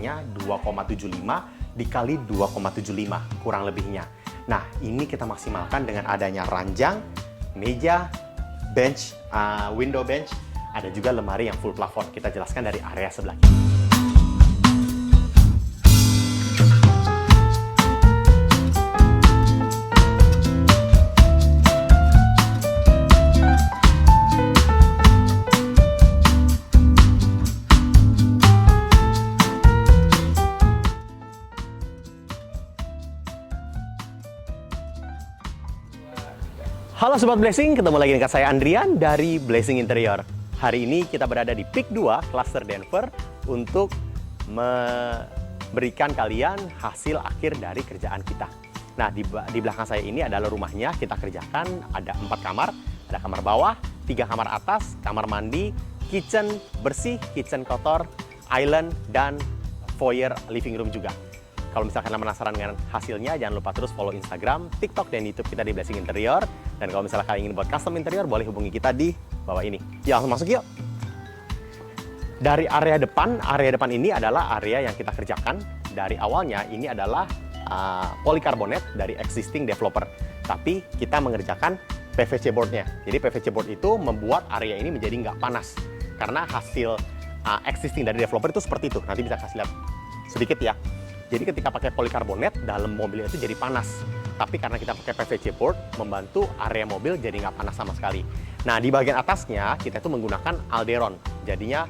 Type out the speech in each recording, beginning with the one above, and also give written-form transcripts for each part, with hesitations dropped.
lebarnya 2,75 dikali 2,75 kurang lebihnya. Nah, ini kita maksimalkan dengan adanya ranjang, meja, bench, window bench, ada juga lemari yang full plafon. Kita jelaskan dari area sebelah kiri. Halo Sobat Blessing, ketemu lagi dengan saya Andrian dari Blessing Interior. Hari ini kita berada di Peak 2, Cluster Denver, untuk memberikan kalian hasil akhir dari kerjaan kita. Nah, di belakang saya ini adalah rumahnya, kita kerjakan ada 4 kamar. Ada kamar bawah, 3 kamar atas, kamar mandi, kitchen bersih, kitchen kotor, island, dan foyer living room juga. Kalau misalkan kalian penasaran dengan hasilnya, jangan lupa terus follow Instagram, TikTok, dan YouTube kita di Blessing Interior. Dan kalau misalkan kalian ingin buat custom interior, boleh hubungi kita di bawah ini. Ya, langsung masuk yuk. Dari area depan ini adalah area yang kita kerjakan. Dari awalnya ini adalah polikarbonat dari existing developer. Tapi kita mengerjakan PVC boardnya. Jadi PVC board itu membuat area ini menjadi nggak panas. Karena hasil existing dari developer itu seperti itu. Nanti bisa kasih lihat sedikit ya. Jadi ketika pakai polikarbonat, dalam mobilnya itu jadi panas. Tapi karena kita pakai PVC board, membantu area mobil jadi nggak panas sama sekali. Nah, di bagian atasnya, kita itu menggunakan alderon. Jadinya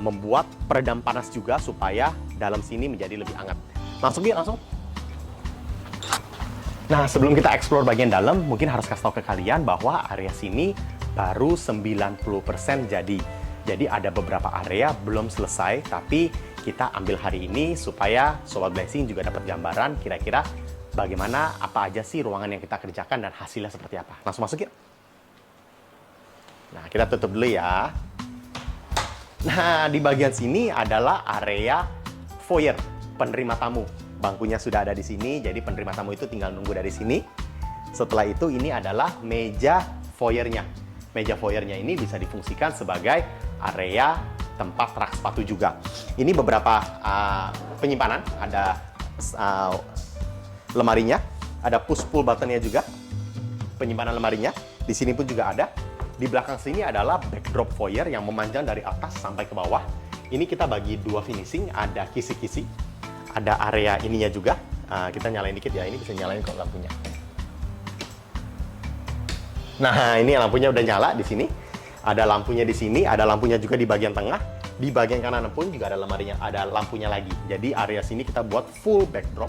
membuat peredam panas juga supaya dalam sini menjadi lebih hangat. Langsung ya, langsung. Nah, sebelum kita explore bagian dalam, mungkin harus kasih tahu ke kalian bahwa area sini baru 90% jadi. Jadi ada beberapa area belum selesai, tapi kita ambil hari ini supaya Sobat Blessing juga dapat gambaran kira-kira bagaimana, apa aja sih ruangan yang kita kerjakan dan hasilnya seperti apa. Langsung masuk yuk. Nah, kita tutup dulu ya. Nah, di bagian sini adalah area foyer, penerima tamu. Bangkunya sudah ada di sini, jadi penerima tamu itu tinggal nunggu dari sini. Setelah itu ini adalah meja foyernya. Meja foyernya ini bisa difungsikan sebagai area tempat rak sepatu juga. Ini beberapa penyimpanan, ada lemarinya, ada push pull buttonnya juga, penyimpanan lemarinya. Di sini pun juga ada. Di belakang sini adalah backdrop foyer yang memanjang dari atas sampai ke bawah. Ini kita bagi dua finishing, ada kisi-kisi, ada area ininya juga. Kita nyalain dikit ya, ini bisa nyalain kok lampunya. Nah, ini lampunya udah nyala di sini. Ada lampunya di sini, ada lampunya juga di bagian tengah. Di bagian kanan pun juga ada lemarinya, ada lampunya lagi. Jadi area sini kita buat full backdrop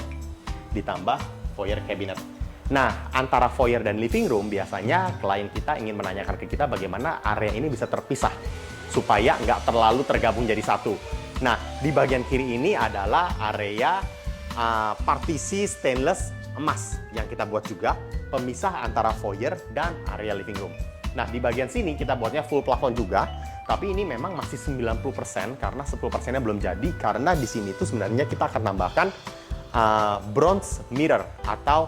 ditambah foyer cabinet. Nah, antara foyer dan living room biasanya klien kita ingin menanyakan ke kita bagaimana area ini bisa terpisah supaya nggak terlalu tergabung jadi satu. Nah, di bagian kiri ini adalah area partisi stainless emas yang kita buat juga pemisah antara foyer dan area living room. Nah, di bagian sini kita buatnya full plafon juga, tapi ini memang masih 90% karena 10%-nya belum jadi, karena di sini tuh sebenarnya kita akan tambahkan bronze mirror atau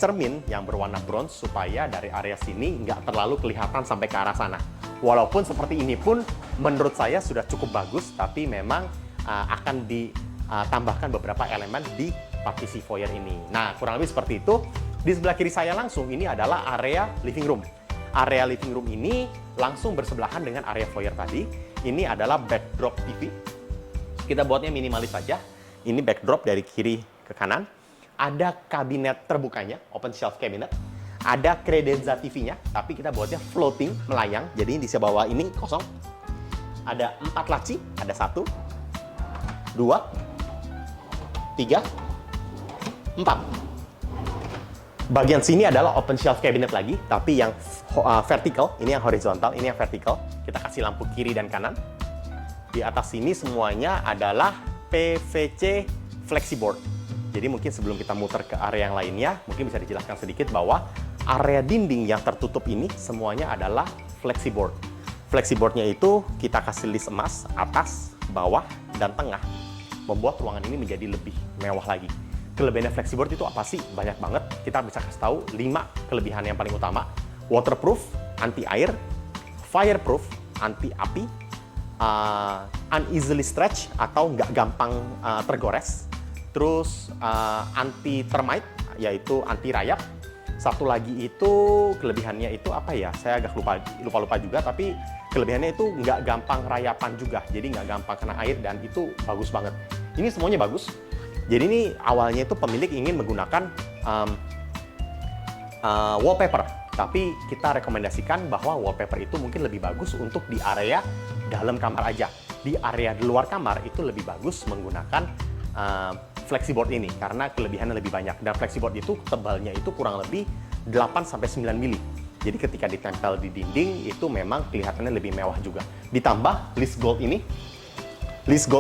cermin yang berwarna bronze supaya dari area sini nggak terlalu kelihatan sampai ke arah sana. Walaupun seperti ini pun menurut saya sudah cukup bagus, tapi memang akan ditambahkan beberapa elemen di partisi foyer ini. Nah, kurang lebih seperti itu. Di sebelah kiri saya langsung ini adalah area living room. Area living room ini langsung bersebelahan dengan area foyer tadi. Ini adalah backdrop TV. Kita buatnya minimalis saja. Ini backdrop dari kiri ke kanan. Ada kabinet terbukanya, open shelf cabinet. Ada credenza TV-nya, tapi kita buatnya floating, melayang. Jadi di sebelah bawah ini kosong. Ada 4 laci, ada 1, 2, 3, 4. Bagian sini adalah open shelf cabinet lagi, tapi yang vertical, ini yang horizontal, ini yang vertical. Kita kasih lampu kiri dan kanan. Di atas sini semuanya adalah PVC flexiboard. Jadi mungkin sebelum kita muter ke area yang lainnya, mungkin bisa dijelaskan sedikit bahwa area dinding yang tertutup ini semuanya adalah flexiboard. Flexiboardnya itu kita kasih list emas, atas, bawah, dan tengah. Membuat ruangan ini menjadi lebih mewah lagi. Kelebihannya flexiboard itu apa sih? Banyak banget. Kita bisa kasih tahu 5 kelebihan yang paling utama. Waterproof, anti air, fireproof, anti api, uneasily stretch atau nggak gampang tergores. Terus anti termite, yaitu anti rayap. Satu lagi itu kelebihannya itu apa ya? Saya agak lupa juga, tapi kelebihannya itu nggak gampang rayapan juga. Jadi nggak gampang kena air dan itu bagus banget. Ini semuanya bagus. Jadi ini awalnya itu pemilik ingin menggunakan wallpaper, tapi kita rekomendasikan bahwa wallpaper itu mungkin lebih bagus untuk di area dalam kamar aja. Di area di luar kamar itu lebih bagus menggunakan Flexiboard ini karena kelebihannya lebih banyak. Dan Flexiboard itu tebalnya itu kurang lebih 8-9 mili. Jadi ketika ditempel di dinding itu memang kelihatannya lebih mewah juga. Ditambah list gold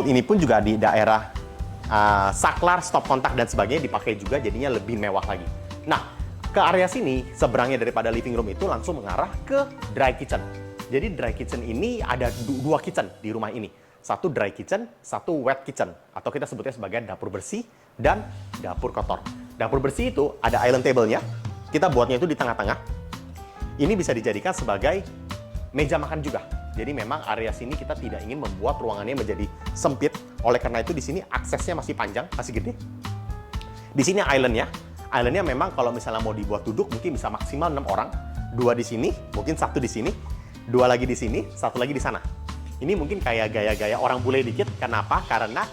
ini pun juga di daerah saklar, stop kontak dan sebagainya dipakai juga, jadinya lebih mewah lagi. Nah, ke area sini seberangnya daripada living room itu langsung mengarah ke dry kitchen. Jadi dry kitchen ini ada dua kitchen di rumah ini. Satu dry kitchen, satu wet kitchen. Atau kita sebutnya sebagai dapur bersih dan dapur kotor. Dapur bersih itu ada island table-nya. Kita buatnya itu di tengah-tengah. Ini bisa dijadikan sebagai meja makan juga. Jadi memang area sini kita tidak ingin membuat ruangannya menjadi sempit. Oleh karena itu di sini aksesnya masih panjang, masih gede. Di sini island-nya. Island-nya memang kalau misalnya mau dibuat duduk mungkin bisa maksimal 6 orang. 2 di sini, mungkin 1 di sini. 2 lagi di sini, 1 lagi di sana. Ini mungkin kayak gaya-gaya orang bule dikit. Kenapa? Karena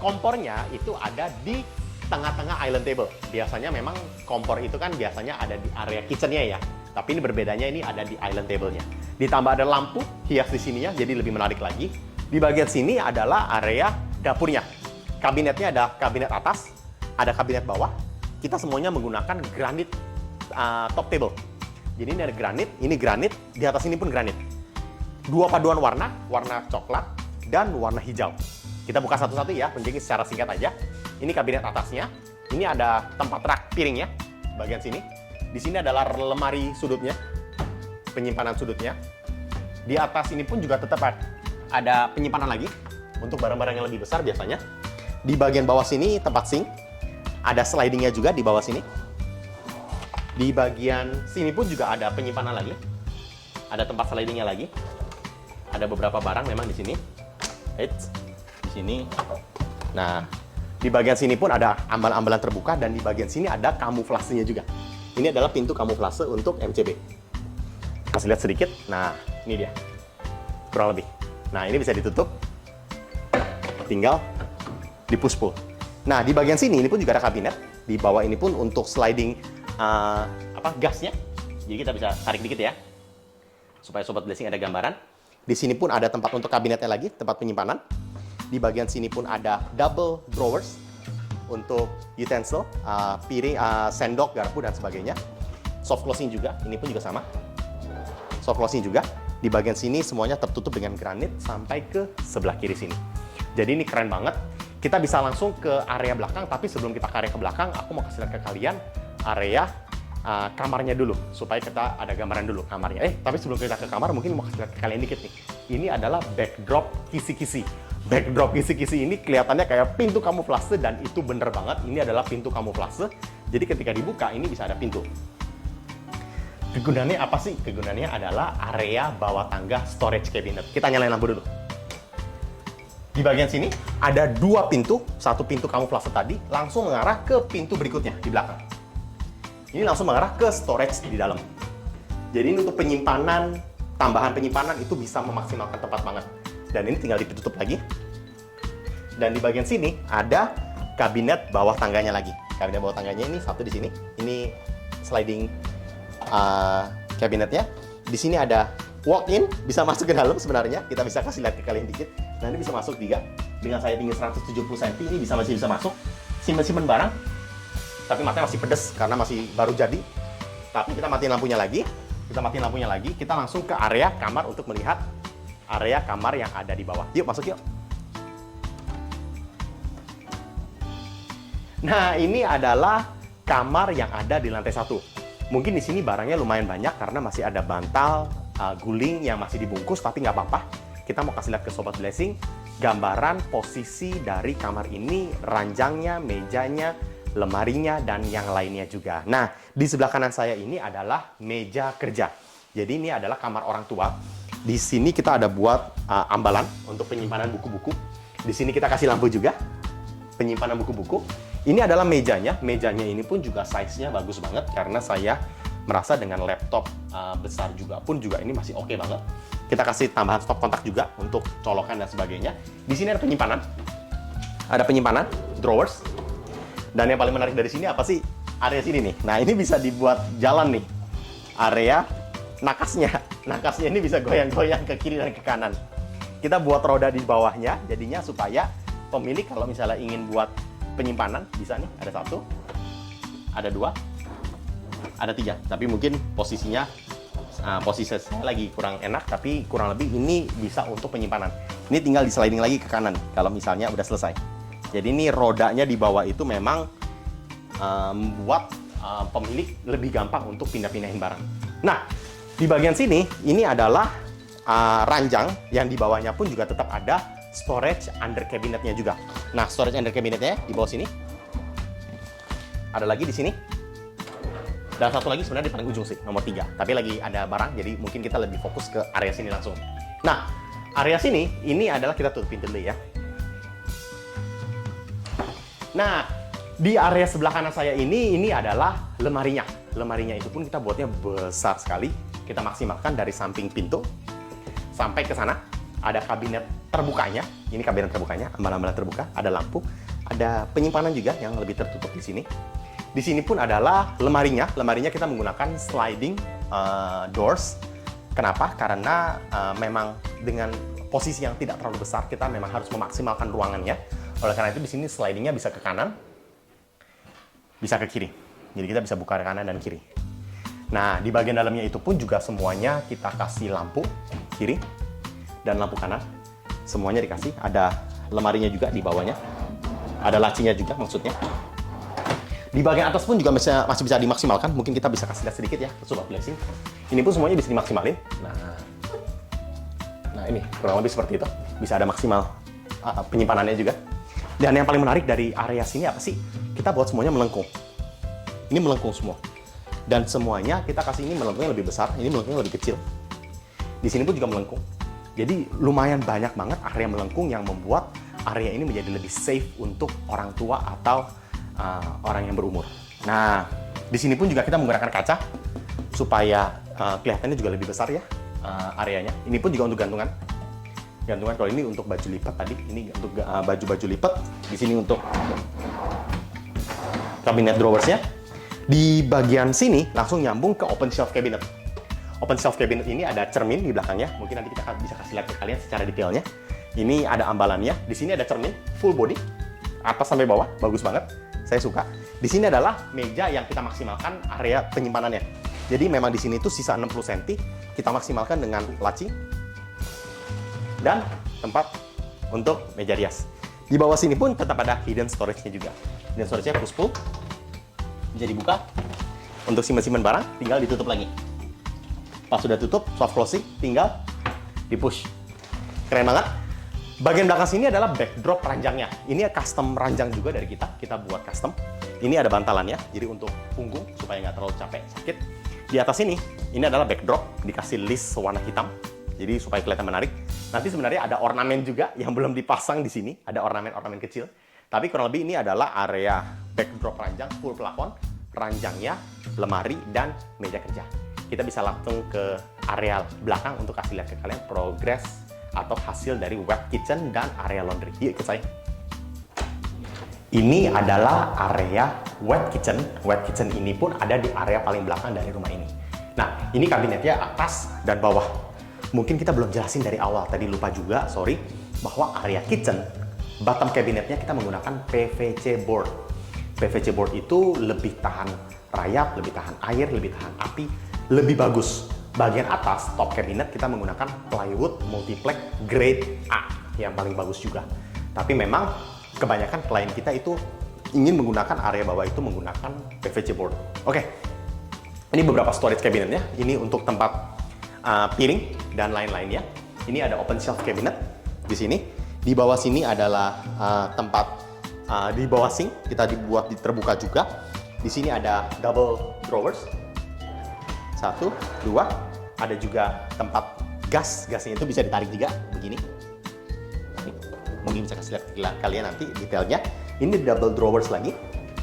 kompornya itu ada di tengah-tengah island table. Biasanya memang kompor itu kan biasanya ada di area kitchen-nya ya. Tapi ini berbedanya, ini ada di island table-nya. Ditambah ada lampu hias di sininya, jadi lebih menarik lagi. Di bagian sini adalah area dapurnya. Kabinetnya ada kabinet atas, ada kabinet bawah. Kita semuanya menggunakan granit top table. Jadi ini ada granit, di atas ini pun granit. Dua paduan warna coklat dan warna hijau. Kita buka satu-satu ya, menjadi secara singkat aja. Ini kabinet atasnya. Ini ada tempat rak piringnya, bagian sini. Di sini adalah lemari sudutnya, penyimpanan sudutnya. Di atas ini pun juga tetap ada penyimpanan lagi untuk barang-barang yang lebih besar biasanya. Di bagian bawah sini tempat sink. Ada slidingnya juga di bawah sini. Di bagian sini pun juga ada penyimpanan lagi. Ada tempat slidingnya lagi. Ada beberapa barang memang di sini. Di sini. Nah, di bagian sini pun ada ambal-ambalan terbuka dan di bagian sini ada kamuflasenya juga. Ini adalah pintu kamuflase untuk MCB. Kasih lihat sedikit. Nah, ini dia. Kurang lebih. Nah, ini bisa ditutup. Tinggal di push pull. Nah, di bagian sini ini pun juga ada kabinet. Di bawah ini pun untuk sliding gasnya. Jadi kita bisa tarik dikit ya. Supaya Sobat Blessing ada gambaran. Di sini pun ada tempat untuk kabinetnya lagi, tempat penyimpanan. Di bagian sini pun ada double drawers untuk utensil, piring, sendok, garpu, dan sebagainya. Soft closing juga, ini pun juga sama. Soft closing juga. Di bagian sini semuanya tertutup dengan granit sampai ke sebelah kiri sini. Jadi ini keren banget. Kita bisa langsung ke area belakang, tapi sebelum kita ke area ke belakang, aku mau kasih lihat ke kalian area kamarnya dulu, supaya kita ada gambaran dulu kamarnya. Tapi sebelum kita ke kamar, mungkin mau kasih lihat ke kalian dikit nih. Ini adalah backdrop kisi-kisi. Backdrop kisi-kisi ini kelihatannya kayak pintu kamuflase dan itu bener banget. Ini adalah pintu kamuflase. Jadi ketika dibuka, ini bisa ada pintu. Kegunaannya apa sih? Kegunaannya adalah area bawah tangga storage cabinet. Kita nyalain lampu dulu. Di bagian sini ada 2 pintu. Satu pintu kamuflase tadi langsung mengarah ke pintu berikutnya di belakang. Ini langsung mengarah ke storage di dalam. Jadi ini untuk penyimpanan, tambahan penyimpanan itu bisa memaksimalkan tempat banget. Dan ini tinggal ditutup lagi. Dan di bagian sini ada kabinet bawah tangganya lagi. Kabinet bawah tangganya ini satu di sini. Ini sliding kabinetnya. Di sini ada walk-in, bisa masuk ke dalam sebenarnya. Kita bisa kasih lihat ke kalian dikit. Nah, ini bisa masuk juga. Dengan saya tinggi 170 cm, ini masih bisa masuk. Simpen-simpen barang. Tapi matanya masih pedes karena masih baru jadi. Tapi kita matiin lampunya lagi. Kita langsung ke area kamar untuk melihat area kamar yang ada di bawah. Yuk, masuk yuk. Nah, ini adalah kamar yang ada di lantai 1. Mungkin di sini barangnya lumayan banyak karena masih ada bantal, guling yang masih dibungkus, tapi nggak apa-apa. Kita mau kasih lihat ke Sobat Blessing gambaran posisi dari kamar ini, ranjangnya, mejanya, lemarinya, dan yang lainnya juga. Nah, di sebelah kanan saya ini adalah meja kerja. Jadi ini adalah kamar orang tua. Di sini kita ada buat ambalan untuk penyimpanan buku-buku. Di sini kita kasih lampu juga, penyimpanan buku-buku. Ini adalah mejanya. Mejanya ini pun juga size-nya bagus banget karena saya merasa dengan laptop besar juga ini masih oke banget. Kita kasih tambahan stop kontak juga untuk colokan dan sebagainya. Di sini ada penyimpanan. Ada penyimpanan, drawers. Dan yang paling menarik dari sini apa sih? Area sini nih. Nah, ini bisa dibuat jalan nih. Area nakasnya. Nakasnya ini bisa goyang-goyang ke kiri dan ke kanan. Kita buat roda di bawahnya, jadinya supaya pemilik kalau misalnya ingin buat penyimpanan, bisa nih, ada 1, ada 2, ada 3. Tapi mungkin posisinya, posisi saya lagi kurang enak, tapi kurang lebih ini bisa untuk penyimpanan. Ini tinggal di sliding lagi ke kanan, kalau misalnya udah selesai. Jadi ini rodanya di bawah itu memang membuat pemilik lebih gampang untuk pindah-pindahin barang. Nah, di bagian sini, ini adalah ranjang yang di bawahnya pun juga tetap ada storage under cabinetnya juga. Nah, storage under cabinetnya di bawah sini. Ada lagi di sini. Dan satu lagi sebenarnya di paling ujung sih, nomor 3. Tapi lagi ada barang, jadi mungkin kita lebih fokus ke area sini langsung. Nah, area sini, ini adalah kita tutupin dulu ya. Nah, di area sebelah kanan saya ini adalah lemarinya. Lemarinya itu pun kita buatnya besar sekali. Kita maksimalkan dari samping pintu sampai ke sana. Ada kabinet terbukanya. Ini kabinet terbukanya, ambalan-ambalan terbuka. Ada lampu, ada penyimpanan juga yang lebih tertutup di sini. Di sini pun adalah lemarinya. Lemarinya kita menggunakan sliding doors. Kenapa? Karena memang dengan posisi yang tidak terlalu besar, kita memang harus memaksimalkan ruangannya. Oleh karena itu di sini slidingnya bisa ke kanan, bisa ke kiri. Jadi kita bisa buka ke kanan dan kiri. Nah, di bagian dalamnya itu pun juga semuanya kita kasih lampu kiri dan lampu kanan. Semuanya dikasih. Ada lemarinya juga di bawahnya. Ada lacinya juga maksudnya. Di bagian atas pun juga masih bisa dimaksimalkan. Mungkin kita bisa kasih lihat sedikit ya, sobat flexing. Ini pun semuanya bisa dimaksimalin. Nah ini kurang lebih seperti itu. Bisa ada maksimal penyimpanannya juga. Dan yang paling menarik dari area sini apa sih? Kita buat semuanya melengkung. Ini melengkung semua. Dan semuanya kita kasih ini melengkungnya lebih besar, ini melengkungnya lebih kecil. Di sini pun juga melengkung. Jadi lumayan banyak banget area melengkung yang membuat area ini menjadi lebih safe untuk orang tua atau orang yang berumur. Nah, di sini pun juga kita menggunakan kaca supaya kelihatannya juga lebih besar ya areanya. Ini pun juga untuk gantungan. Gantungan kalau ini untuk baju lipat tadi, ini untuk baju-baju lipat. Di sini untuk kabinet drawersnya. Di bagian sini langsung nyambung ke open shelf cabinet. Open shelf cabinet ini ada cermin di belakangnya. Mungkin nanti kita bisa kasih lihat ke kalian secara detailnya. Ini ada ambalannya. Di sini ada cermin full body, atas sampai bawah, bagus banget. Saya suka. Di sini adalah meja yang kita maksimalkan area penyimpanannya. Jadi memang di sini tuh sisa 60 cm kita maksimalkan dengan laci dan tempat untuk meja rias. Di bawah sini pun tetap ada hidden storage-nya juga. Hidden storage-nya push pull. Bisa dibuka. Untuk simpan-simpan barang tinggal ditutup lagi. Pas sudah tutup, soft closing, tinggal di-push. Keren banget. Bagian belakang sini adalah backdrop ranjangnya. Ini custom ranjang juga dari kita buat custom. Ini ada bantalannya, jadi untuk punggung supaya nggak terlalu capek, sakit. Di atas ini adalah backdrop, dikasih list warna hitam, jadi supaya kelihatan menarik. Nanti sebenarnya ada ornamen juga yang belum dipasang di sini, ada ornamen-ornamen kecil. Tapi kurang lebih ini adalah area backdrop ranjang, full plafon, ranjangnya, lemari, dan meja kerja. Kita bisa langsung ke area belakang untuk kasih lihat ke kalian progres atau hasil dari wet kitchen dan area laundry. Yuk ikut saya. Ini adalah area wet kitchen. Wet kitchen ini pun ada di area paling belakang dari rumah ini. Nah, ini kabinetnya atas dan bawah. Mungkin kita belum jelasin dari awal, tadi lupa juga, sorry, bahwa area kitchen, bottom kabinetnya kita menggunakan PVC board. PVC board itu lebih tahan rayap, lebih tahan air, lebih tahan api, lebih bagus. Bagian atas, top cabinet, kita menggunakan plywood multiplex grade A yang paling bagus juga. Tapi memang kebanyakan klien kita itu ingin menggunakan area bawah itu menggunakan PVC board. Oke, ini beberapa storage cabinetnya. Ini untuk tempat piring dan lain-lainnya. Ini ada open shelf cabinet di sini. Di bawah sini adalah tempat di bawah sink kita dibuat terbuka juga. Di sini ada double drawers. 1, 2. Ada juga tempat gasnya itu bisa ditarik juga begini. Mungkin bisa kasih lihat kalian nanti detailnya. Ini double drawers lagi,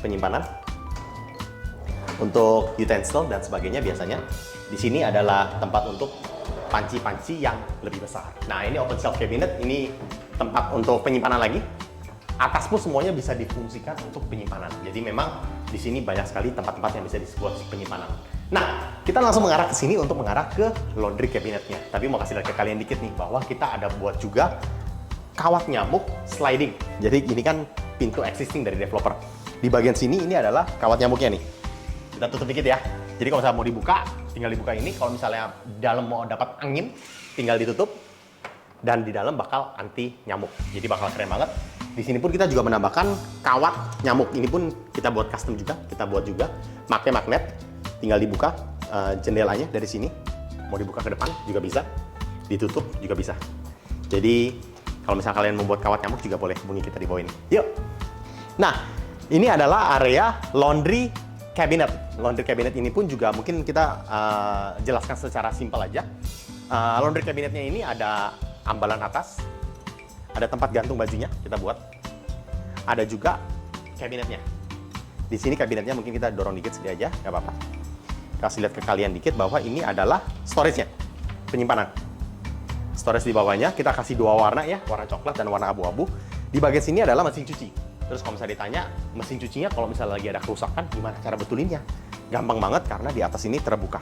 penyimpanan untuk utensil dan sebagainya. Biasanya di sini adalah tempat untuk panci-panci yang lebih besar. Nah, ini open shelf cabinet, ini tempat untuk penyimpanan lagi. Atas pun semuanya bisa difungsikan untuk penyimpanan. Jadi memang di sini banyak sekali tempat-tempat yang bisa disebut penyimpanan. Nah, kita langsung mengarah ke sini untuk mengarah ke laundry cabinetnya. Tapi mau kasih lihat ke kalian dikit nih, bahwa kita ada buat juga kawat nyamuk sliding. Jadi ini kan pintu existing dari developer. Di bagian sini ini adalah kawat nyamuknya nih. Kita tutup dikit ya. Jadi kalau misalnya mau dibuka, tinggal dibuka ini. Kalau misalnya dalam mau dapat angin, tinggal ditutup. Dan di dalam bakal anti nyamuk. Jadi bakal keren banget. Di sini pun kita juga menambahkan kawat nyamuk. Ini pun kita buat custom juga. Kita buat juga pakai magnet. Tinggal dibuka jendelanya dari sini. Mau dibuka ke depan juga bisa. Ditutup juga bisa. Jadi kalau misalnya kalian membuat kawat nyamuk juga boleh hubungi kita di bawah ini. Yuk. Nah, ini adalah area laundry cabinet. Laundry cabinet ini pun juga mungkin kita jelaskan secara simpel aja. Laundry cabinetnya ini ada ambalan atas, ada tempat gantung bajunya kita buat, ada juga kabinetnya. Di sini kabinetnya mungkin kita dorong dikit sedikit aja, nggak apa-apa. Kasih lihat ke kalian dikit bahwa ini adalah storage-nya, penyimpanan. Storage di bawahnya kita kasih dua warna ya, warna coklat dan warna abu-abu. Di bagian sini adalah mesin cuci. Terus kalau misalnya ditanya mesin cucinya, kalau misalnya lagi ada kerusakan, gimana cara betulinnya? Gampang banget karena di atas ini terbuka.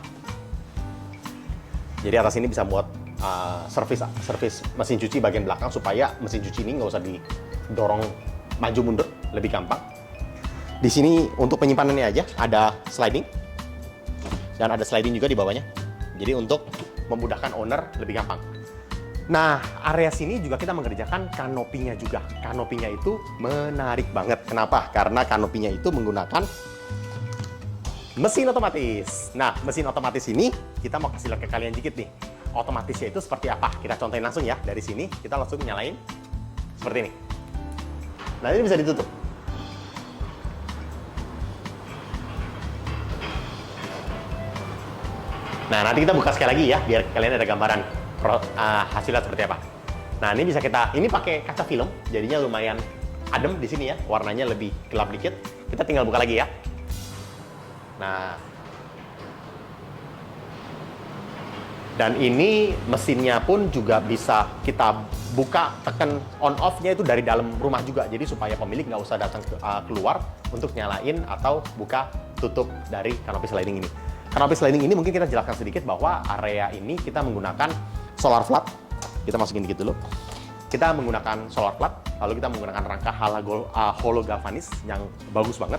Jadi atas ini bisa buat servis mesin cuci bagian belakang supaya mesin cuci ini nggak usah didorong maju mundur, lebih gampang. Di sini untuk penyimpanannya aja ada sliding dan ada sliding juga di bawahnya. Jadi untuk memudahkan owner lebih gampang. Nah, area sini juga kita mengerjakan kanopinya juga. Kanopinya itu menarik banget. Kenapa? Karena kanopinya itu menggunakan mesin otomatis. Nah, mesin otomatis ini kita mau kasih lihat ke kalian dikit nih. Otomatisnya itu seperti apa? Kita contohin langsung ya. Dari sini kita langsung nyalain seperti ini. Nah, ini bisa ditutup. Nah, nanti kita buka sekali lagi ya, biar kalian ada gambaran hasilnya seperti apa. Nah, ini bisa ini pakai kaca film, jadinya lumayan adem di sini ya, warnanya lebih gelap dikit. Kita tinggal buka lagi ya. Nah, dan ini mesinnya pun juga bisa kita buka, tekan on off-nya itu dari dalam rumah juga. Jadi supaya pemilik nggak usah datang keluar untuk nyalain atau buka tutup dari kanopi sliding ini. Kanopi sliding ini mungkin kita jelaskan sedikit bahwa area ini kita menggunakan solar flat. Kita masukin dikit dulu. Kita menggunakan solar flat, lalu kita menggunakan rangka hologalvanis yang bagus banget.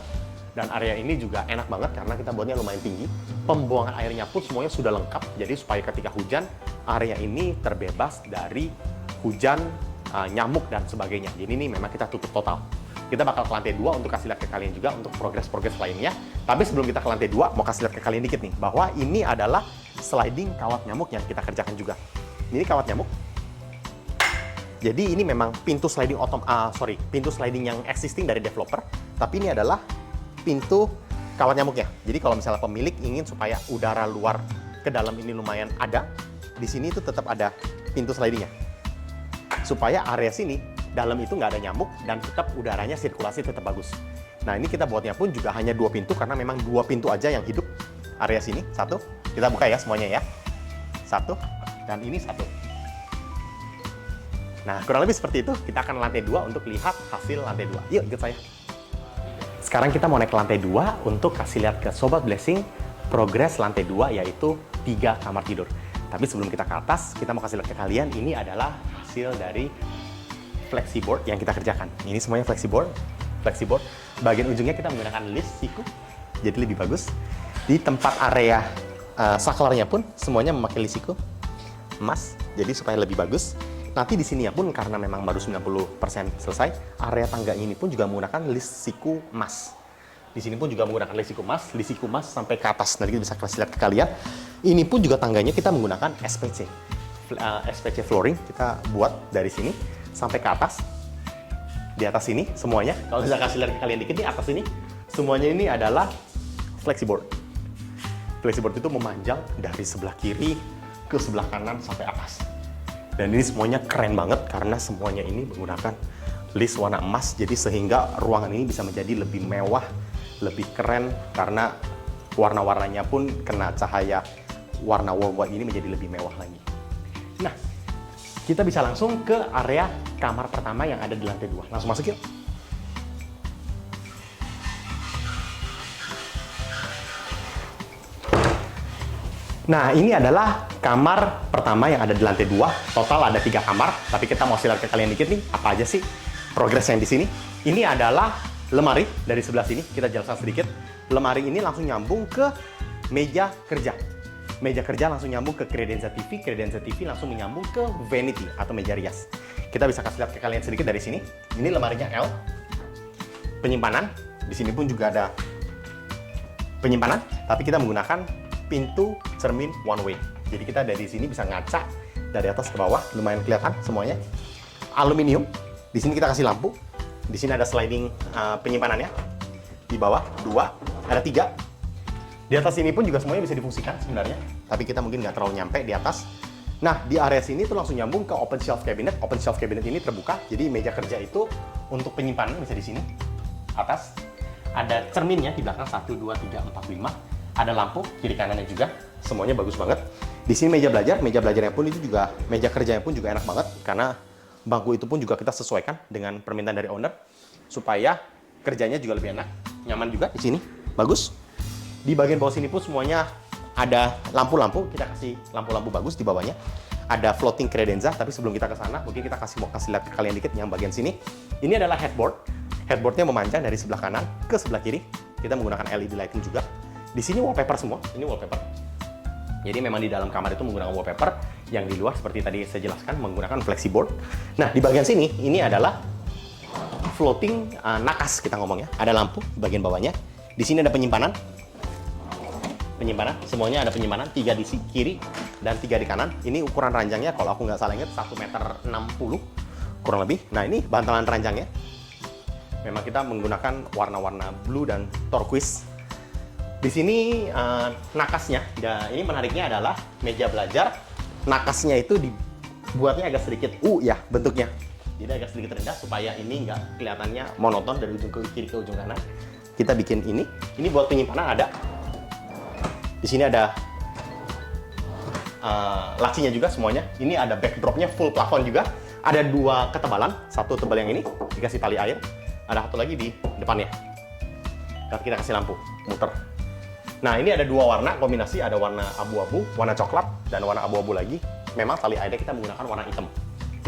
Dan area ini juga enak banget karena kita buatnya lumayan tinggi. Pembuangan airnya pun semuanya sudah lengkap. Jadi supaya ketika hujan, area ini terbebas dari hujan, nyamuk, dan sebagainya. Jadi ini memang kita tutup total. Kita bakal ke lantai 2 untuk kasih lihat ke kalian juga untuk progres-progres lainnya. Tapi sebelum kita ke lantai 2, mau kasih lihat ke kalian dikit nih. Bahwa ini adalah sliding kawat nyamuk yang kita kerjakan juga. Ini kawat nyamuk. Jadi ini memang pintu sliding pintu sliding yang existing dari developer. Tapi ini adalah pintu kawat nyamuknya. Jadi kalau misalnya pemilik ingin supaya udara luar ke dalam ini lumayan ada, di sini itu tetap ada pintu slidingnya. Supaya area sini, dalam itu nggak ada nyamuk dan tetap udaranya sirkulasi tetap bagus. Nah, ini kita buatnya pun juga hanya 2 pintu karena memang 2 pintu aja yang hidup area sini. 1, kita buka ya semuanya ya. 1, dan ini 1. Nah, kurang lebih seperti itu. Kita akan lantai 2 untuk lihat hasil lantai 2. Yuk, ikut saya. Sekarang kita mau naik ke lantai 2 untuk kasih lihat ke Sobat Blessing progres lantai 2 yaitu 3 kamar tidur. Tapi sebelum kita ke atas, kita mau kasih lihat ke kalian ini adalah hasil dari flexiboard yang kita kerjakan. Ini semuanya flexiboard. Bagian ujungnya kita menggunakan list siku, jadi lebih bagus. Di tempat area saklarnya pun semuanya memakai list siku emas, jadi supaya lebih bagus. Nanti di sini ya pun karena memang baru 90% selesai, area tangganya ini pun juga menggunakan list siku emas. Di sini pun juga menggunakan list siku emas sampai ke atas. Nanti kita bisa kasih lihat ke kalian. Ini pun juga tangganya kita menggunakan SPC. SPC flooring kita buat dari sini sampai ke atas. Di atas ini semuanya, kalau bisa kasih lihat ke kalian dikit di atas ini, semuanya ini adalah flexiboard. Flexiboard itu memanjang dari sebelah kiri ke sebelah kanan sampai atas. Dan ini semuanya keren banget karena semuanya ini menggunakan list warna emas, jadi sehingga ruangan ini bisa menjadi lebih mewah, lebih keren karena warna-warnanya pun kena cahaya warna worldwide ini menjadi lebih mewah lagi. Nah, kita bisa langsung ke area kamar pertama yang ada di lantai 2. Langsung masuk yuk. Nah, ini adalah kamar pertama yang ada di lantai 2. Total ada 3 kamar, tapi kita mau share ke kalian dikit nih, apa aja sih progres yang di sini. Ini adalah lemari dari sebelah sini, kita jelaskan sedikit. Lemari ini langsung nyambung ke meja kerja. Meja kerja langsung nyambung ke Credenza TV, Credenza TV langsung menyambung ke vanity atau meja rias. Kita bisa kasih lihat ke kalian sedikit dari sini. Ini lemarinya L. Penyimpanan, di sini pun juga ada penyimpanan, tapi kita menggunakan pintu cermin one way. Jadi kita dari sini bisa ngaca dari atas ke bawah, lumayan kelihatan semuanya. Aluminium. Di sini kita kasih lampu. Di sini ada sliding penyimpanannya. Di bawah 2, ada 3. Di atas ini pun juga semuanya bisa difungsikan sebenarnya, tapi kita mungkin nggak terlalu nyampe di atas. Nah, di area sini tuh langsung nyambung ke open shelf cabinet. Open shelf cabinet ini terbuka, jadi meja kerja itu untuk penyimpanan bisa di sini atas. Ada cerminnya di belakang 1, 2, 3, 4, 5. Ada lampu kiri kanannya juga, semuanya bagus banget. Di sini meja belajarnya pun itu juga, meja kerjanya pun juga enak banget karena bangku itu pun juga kita sesuaikan dengan permintaan dari owner supaya kerjanya juga lebih enak, nyaman juga di sini, bagus. Di bagian bawah sini pun semuanya ada lampu-lampu, kita kasih lampu-lampu bagus di bawahnya. Ada floating credenza, tapi sebelum kita ke sana, mungkin kita mau kasih lihat ke kalian dikit yang bagian sini. Ini adalah headboard. Headboardnya memanjang dari sebelah kanan ke sebelah kiri. Kita menggunakan LED lighting juga. Di sini wallpaper semua, ini wallpaper. Jadi memang di dalam kamar itu menggunakan wallpaper, yang di luar seperti tadi saya jelaskan menggunakan flexiboard. Nah, di bagian sini ini adalah floating nakas kita ngomongnya. Ada lampu di bagian bawahnya. Di sini ada penyimpanan. Penyimpanan, semuanya ada penyimpanan, 3 di kiri dan 3 di kanan. Ini ukuran ranjangnya kalau aku nggak salah ingat 1,60 meter kurang lebih. Nah, ini bantalan ranjangnya. Memang kita menggunakan warna-warna blue dan turquoise. Di sini nakasnya, ini menariknya adalah meja belajar. Nakasnya itu dibuatnya agak sedikit ya bentuknya. Jadi agak sedikit rendah supaya ini nggak kelihatannya monoton dari ujung ke kiri ke ujung kanan. Kita bikin ini buat penyimpanan ada. Di sini ada lacinya juga semuanya. Ini ada backdropnya full plafon juga. Ada 2 ketebalan, satu tebal yang ini dikasih tali air. Ada satu lagi di depannya. Kita kasih lampu muter. Nah, ini ada 2 warna kombinasi, ada warna abu-abu, warna coklat, dan warna abu-abu lagi. Memang tali airnya kita menggunakan warna hitam.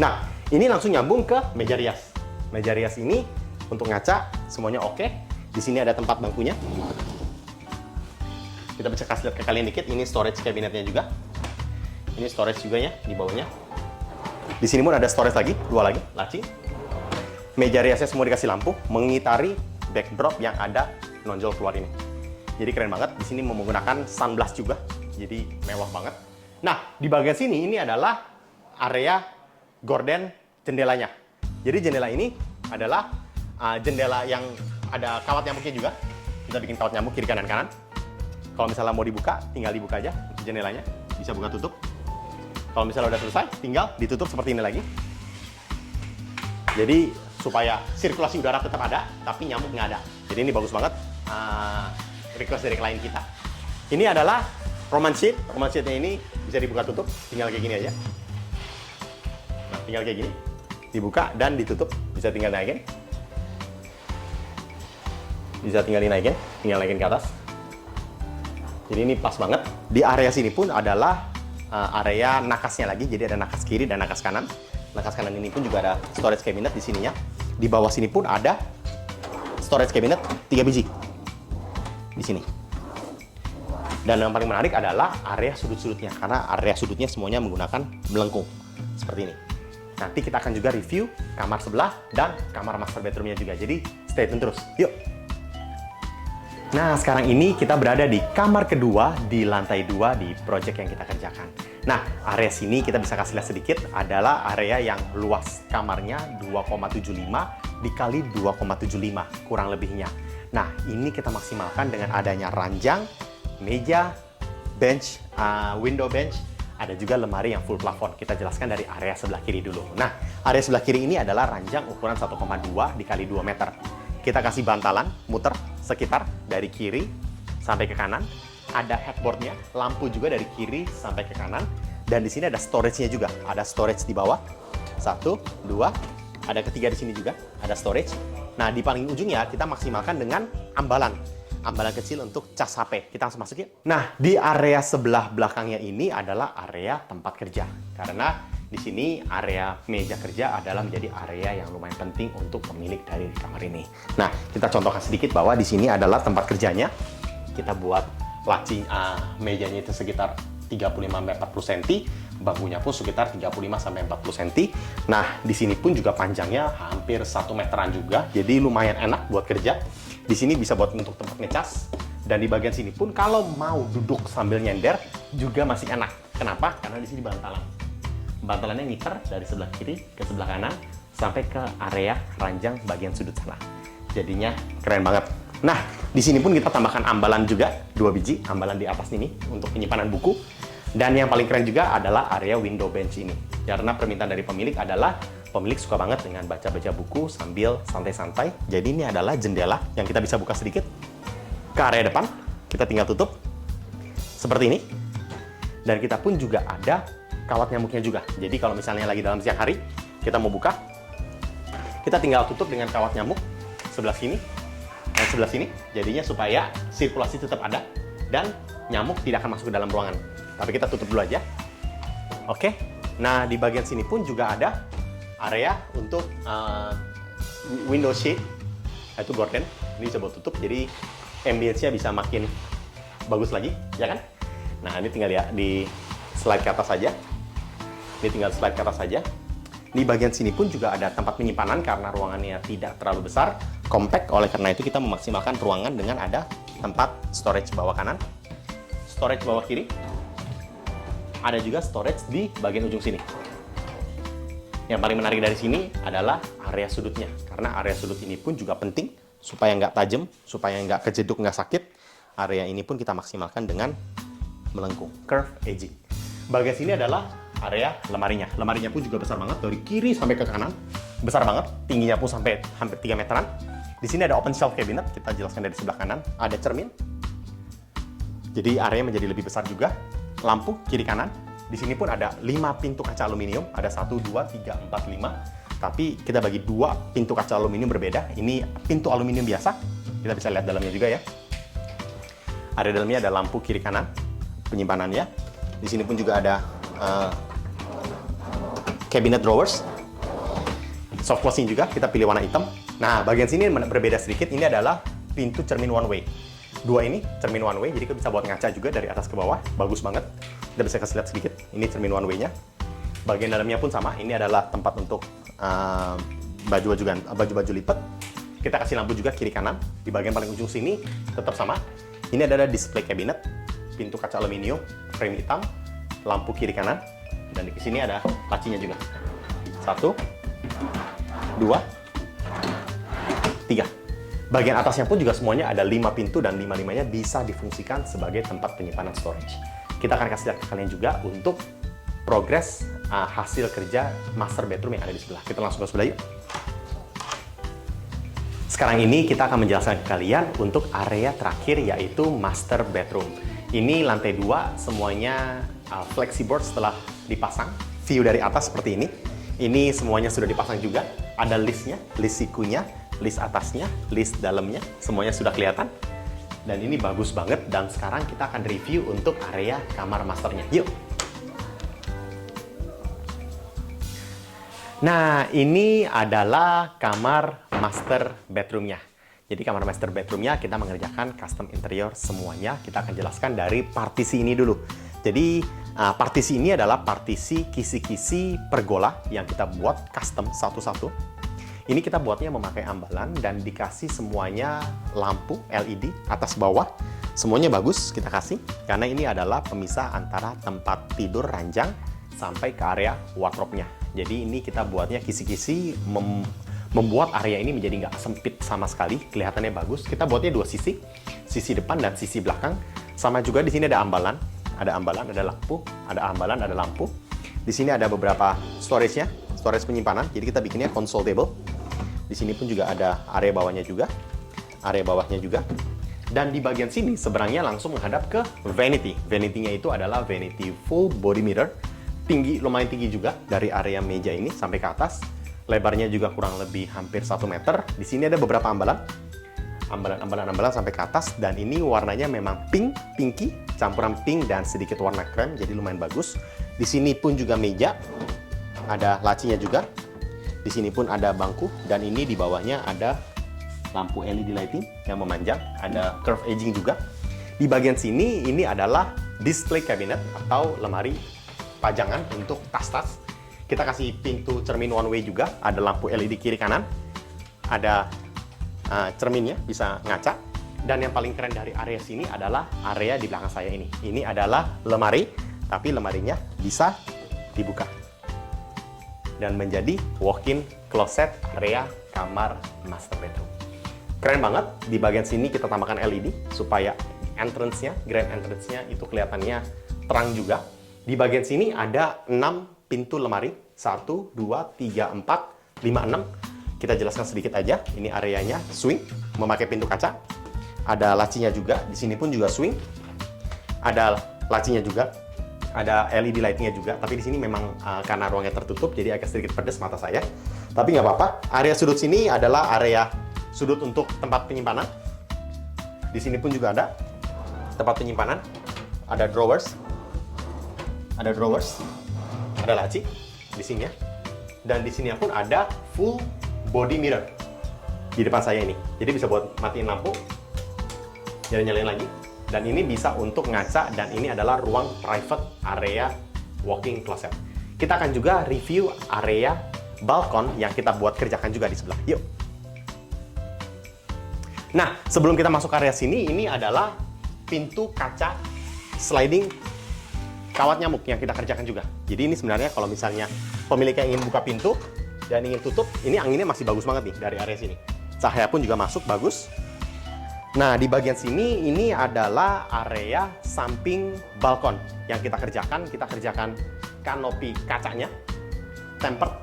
Nah, ini langsung nyambung ke meja rias. Meja rias ini untuk ngaca semuanya oke. Di sini ada tempat bangkunya. Kita bisa kasih lihat ke kalian dikit. Ini storage kabinetnya juga. Ini storage juga ya di bawahnya. Di sini pun ada storage lagi, 2 lagi, laci. Meja riasnya semua dikasih lampu, mengitari backdrop yang ada nonjol keluar ini. Jadi keren banget. Di sini menggunakan sunblast juga, jadi mewah banget. Nah, di bagian sini ini adalah area gorden jendelanya. Jadi jendela ini adalah jendela yang ada kawat nyamuknya juga. Kita bikin kawat nyamuk kiri kanan kanan. Kalau misalnya mau dibuka, tinggal dibuka aja jendelanya, bisa buka tutup. Kalau misalnya udah selesai, tinggal ditutup seperti ini lagi. Jadi supaya sirkulasi udara tetap ada, tapi nyamuk nggak ada. Jadi ini bagus banget. Request dari klien kita. Ini adalah Roman sheet. Roman sheetnya ini bisa dibuka tutup, tinggal kayak gini aja. Nah, tinggal kayak gini, dibuka dan ditutup, bisa tinggal naikin. Bisa tinggal dinaikin, tinggal naikin ke atas. Jadi ini pas banget. Di area sini pun adalah area nakasnya lagi, jadi ada nakas kiri dan nakas kanan. Nakas kanan ini pun juga ada storage cabinet di sininya. Di bawah sini pun ada storage cabinet 3 biji. Di sini. Dan yang paling menarik adalah area sudut-sudutnya, karena area sudutnya semuanya menggunakan melengkung seperti ini. Nanti kita akan juga review kamar sebelah dan kamar master bedroomnya juga. Jadi stay tune terus. Yuk. Nah, sekarang ini kita berada di kamar kedua di lantai 2 di project yang kita kerjakan. Nah, area sini kita bisa kasih lihat sedikit adalah area yang luas. Kamarnya 2,75 dikali 2,75 kurang lebihnya. Nah, ini kita maksimalkan dengan adanya ranjang, meja, bench, window bench, Ada juga lemari yang full plafon. Kita jelaskan dari area sebelah kiri dulu. Nah, area sebelah kiri ini adalah ranjang ukuran 1,2 dikali 2 meter. Kita kasih bantalan, muter sekitar dari kiri sampai ke kanan. Ada headboardnya, lampu juga dari kiri sampai ke kanan. Dan di sini ada storage-nya juga. Ada storage di bawah. 1, 2, ada ketiga di sini juga. Ada storage. Nah, di paling ujungnya kita maksimalkan dengan ambalan. Ambalan kecil untuk cas HP. Kita langsung masuk yuk. Nah, di area sebelah belakangnya ini adalah area tempat kerja. Karena di sini area meja kerja adalah menjadi area yang lumayan penting untuk pemilik dari kamar ini. Nah, kita contohkan sedikit bahwa di sini adalah tempat kerjanya. Kita buat laci mejanya itu sekitar 35-40 cm, bangkunya pun sekitar 35-40 cm. Nah, di sini pun juga panjangnya hampir 1 meteran juga, jadi lumayan enak buat kerja. Di sini bisa buat untuk tempat ngecas, dan di bagian sini pun kalau mau duduk sambil nyender juga masih enak. Kenapa? Karena di sini bantalan. Bantalannya ngiter dari sebelah kiri ke sebelah kanan sampai ke area ranjang bagian sudut sana. Jadinya keren banget. Nah, di sini pun kita tambahkan ambalan juga, 2 biji ambalan di atas ini untuk penyimpanan buku. Dan yang paling keren juga adalah area window bench ini. Karena permintaan dari pemilik adalah pemilik suka banget dengan baca-baca buku sambil santai-santai. Jadi ini adalah jendela yang kita bisa buka sedikit ke area depan. Kita tinggal tutup seperti ini. Dan kita pun juga ada kawat nyamuknya juga. Jadi kalau misalnya lagi dalam siang hari, kita mau buka, kita tinggal tutup dengan kawat nyamuk sebelah sini dan sebelah sini. Jadinya supaya sirkulasi tetap ada dan nyamuk tidak akan masuk ke dalam ruangan. Tapi kita tutup dulu aja. Oke. Nah, di bagian sini pun juga ada area untuk window shade, itu gorden. Ini coba tutup, jadi ambience-nya bisa makin bagus lagi, ya kan? Nah, ini tinggal ya di slide ke atas saja. Ini tinggal slide ke atas saja. Di bagian sini pun juga ada tempat penyimpanan karena ruangannya tidak terlalu besar, compact. Oleh karena itu kita memaksimalkan ruangan dengan ada tempat storage bawah kanan, storage bawah kiri. Ada juga storage di bagian ujung sini. Yang paling menarik dari sini adalah area sudutnya. Karena area sudut ini pun juga penting supaya nggak tajam, supaya nggak kejeduk, nggak sakit. Area ini pun kita maksimalkan dengan melengkung, curve edging. Bagian sini adalah area lemarinya. Lemarinya pun juga besar banget, dari kiri sampai ke kanan. Besar banget, tingginya pun sampai hampir 3 meteran. Di sini ada open shelf cabinet, kita jelaskan dari sebelah kanan. Ada cermin. Jadi area menjadi lebih besar juga. Lampu kiri kanan. Di sini pun ada 5 pintu kaca aluminium. Ada 1, 2, 3, 4, 5. Tapi kita bagi 2 pintu kaca aluminium berbeda. Ini pintu aluminium biasa. Kita bisa lihat dalamnya juga ya. Area dalamnya ada lampu kiri kanan, penyimpanannya. Di sini pun juga ada cabinet drawers. Soft closing juga, kita pilih warna hitam. Nah, bagian sini berbeda sedikit. Ini adalah pintu cermin one way. 2 ini cermin one way, jadi kita bisa buat ngaca juga dari atas ke bawah. Bagus banget. Kita bisa kasih lihat sedikit. Ini cermin one way-nya. Bagian dalamnya pun sama. Ini adalah tempat untuk baju-baju lipat. Kita kasih lampu juga kiri kanan. Di bagian paling ujung sini tetap sama. Ini adalah display cabinet, pintu kaca aluminium, frame hitam, lampu kiri kanan, dan di sini ada lacinya juga. 1, 2, 3. Bagian atasnya pun juga semuanya ada 5 pintu dan 5-5-nya bisa difungsikan sebagai tempat penyimpanan storage. Kita akan kasih lihat ke kalian juga untuk progres hasil kerja master bedroom yang ada di sebelah. Kita langsung ke sebelah yuk. Sekarang ini kita akan menjelaskan ke kalian untuk area terakhir yaitu master bedroom. Ini lantai 2 semuanya flexiboard setelah dipasang. View dari atas seperti ini. Ini semuanya sudah dipasang juga. Ada listnya, list sikunya, list atasnya, list dalamnya, semuanya sudah kelihatan. Dan ini bagus banget, dan sekarang kita akan review untuk area kamar masternya. Yuk! Nah, ini adalah kamar master bedroomnya. Jadi kamar master bedroomnya kita mengerjakan custom interior semuanya. Kita akan jelaskan dari partisi ini dulu. Jadi partisi ini adalah partisi kisi-kisi pergola yang kita buat custom satu-satu. Ini kita buatnya memakai ambalan dan dikasih semuanya lampu LED atas bawah. Semuanya bagus kita kasih karena ini adalah pemisah antara tempat tidur ranjang sampai ke area wardrobe-nya. Jadi ini kita buatnya kisi-kisi membuat area ini menjadi nggak sempit sama sekali, kelihatannya bagus. Kita buatnya 2 sisi, sisi depan dan sisi belakang. Sama juga di sini ada ambalan ada ambalan, ada lampu, ada ambalan, ada lampu. Di sini ada beberapa storage-nya, storage penyimpanan. Jadi kita bikinnya console table. Di sini pun juga ada area bawahnya juga, area bawahnya juga. Dan di bagian sini seberangnya langsung menghadap ke vanity. Vanity-nya itu adalah vanity full body mirror. Tinggi, lumayan tinggi juga dari area meja ini sampai ke atas. Lebarnya juga kurang lebih hampir 1 meter. Di sini ada beberapa ambalan. Ambalan sampai ke atas. Dan ini warnanya memang pink, pinky, campuran pink dan sedikit warna krem. Jadi lumayan bagus. Di sini pun juga meja. Ada lacinya juga. Di sini pun ada bangku. Dan ini di bawahnya ada lampu LED lighting yang memanjang, ada curve edging juga. Di bagian sini ini adalah display cabinet atau lemari pajangan untuk tas-tas. Kita kasih pintu cermin one way juga, ada lampu LED kiri kanan, ada cerminnya bisa ngaca. Dan yang paling keren dari area sini adalah area di belakang saya ini. Ini adalah lemari, tapi lemarinya bisa dibuka dan menjadi walk-in closet area kamar master bedroom. Keren banget. Di bagian sini kita tambahkan LED supaya entrance-nya, grand entrance-nya itu kelihatannya terang juga. Di bagian sini ada 6 pintu lemari. 1, 2, 3, 4, 5, 6. Kita jelaskan sedikit aja. Ini areanya swing, memakai pintu kaca. Ada lacinya juga. Di sini pun juga swing. Ada lacinya juga. Ada LED light-nya juga. Tapi di sini memang karena ruangnya tertutup, jadi agak sedikit pedas mata saya. Tapi nggak apa-apa. Area sudut sini adalah area sudut untuk tempat penyimpanan. Di sini pun juga ada tempat penyimpanan. Ada drawers. Ada drawers. Ada laci di sini ya. Dan di sini pun ada full body mirror di depan saya ini. Jadi bisa buat matiin lampu, nyalain lagi. Dan ini bisa untuk ngaca dan ini adalah ruang private area walk-in closet. Kita akan juga review area balkon yang kita buat kerjakan juga di sebelah. Yuk. Nah, sebelum kita masuk area sini, ini adalah pintu kaca sliding kawat nyamuk yang kita kerjakan juga. Jadi ini sebenarnya kalau misalnya pemiliknya ingin buka pintu dan ingin tutup, ini anginnya masih bagus banget nih dari area sini. Cahaya pun juga masuk bagus. Nah, di bagian sini ini adalah area samping balkon yang kita kerjakan. Kita kerjakan kanopi kacanya, tempered,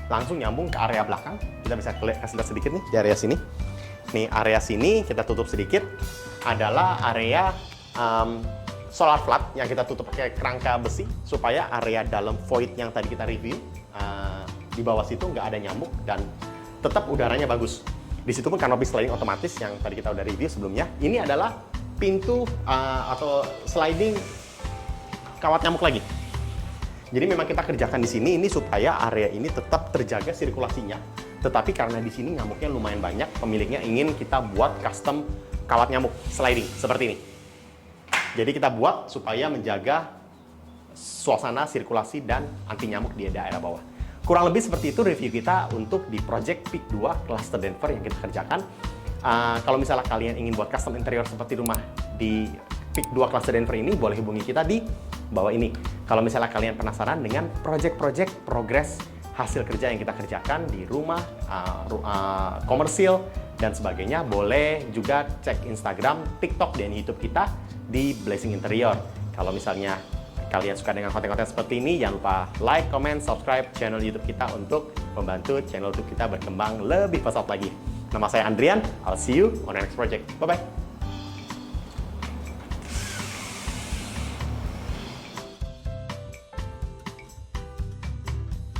langsung nyambung ke area belakang. Kita bisa kasih lihat sedikit nih di area sini. Nih, area sini kita tutup sedikit adalah area solar flat yang kita tutup pakai kerangka besi supaya area dalam void yang tadi kita review di bawah situ nggak ada nyamuk dan tetap udaranya bagus. Di situ pun kanopi sliding otomatis yang tadi kita udah review sebelumnya. Ini adalah pintu atau sliding kawat nyamuk lagi. Jadi memang kita kerjakan di sini ini supaya area ini tetap terjaga sirkulasinya. Tetapi karena di sini nyamuknya lumayan banyak, pemiliknya ingin kita buat custom kawat nyamuk sliding seperti ini. Jadi kita buat supaya menjaga suasana sirkulasi dan anti nyamuk di daerah bawah. Kurang lebih seperti itu review kita untuk di Project Peak 2 Cluster Denver yang kita kerjakan. Kalau misalnya kalian ingin buat custom interior seperti rumah di Peak 2 Cluster Denver ini, boleh hubungi kita di bawah ini. Kalau misalnya kalian penasaran dengan project-project progress hasil kerja yang kita kerjakan di rumah, komersil, dan sebagainya, boleh juga cek Instagram, TikTok, dan YouTube kita di Blessing Interior. Kalau misalnya kalian suka dengan konten-konten seperti ini, jangan lupa like, comment, subscribe channel YouTube kita untuk membantu channel YouTube kita berkembang lebih pesat lagi. Nama saya Andrian, I'll see you on the next project. Bye-bye!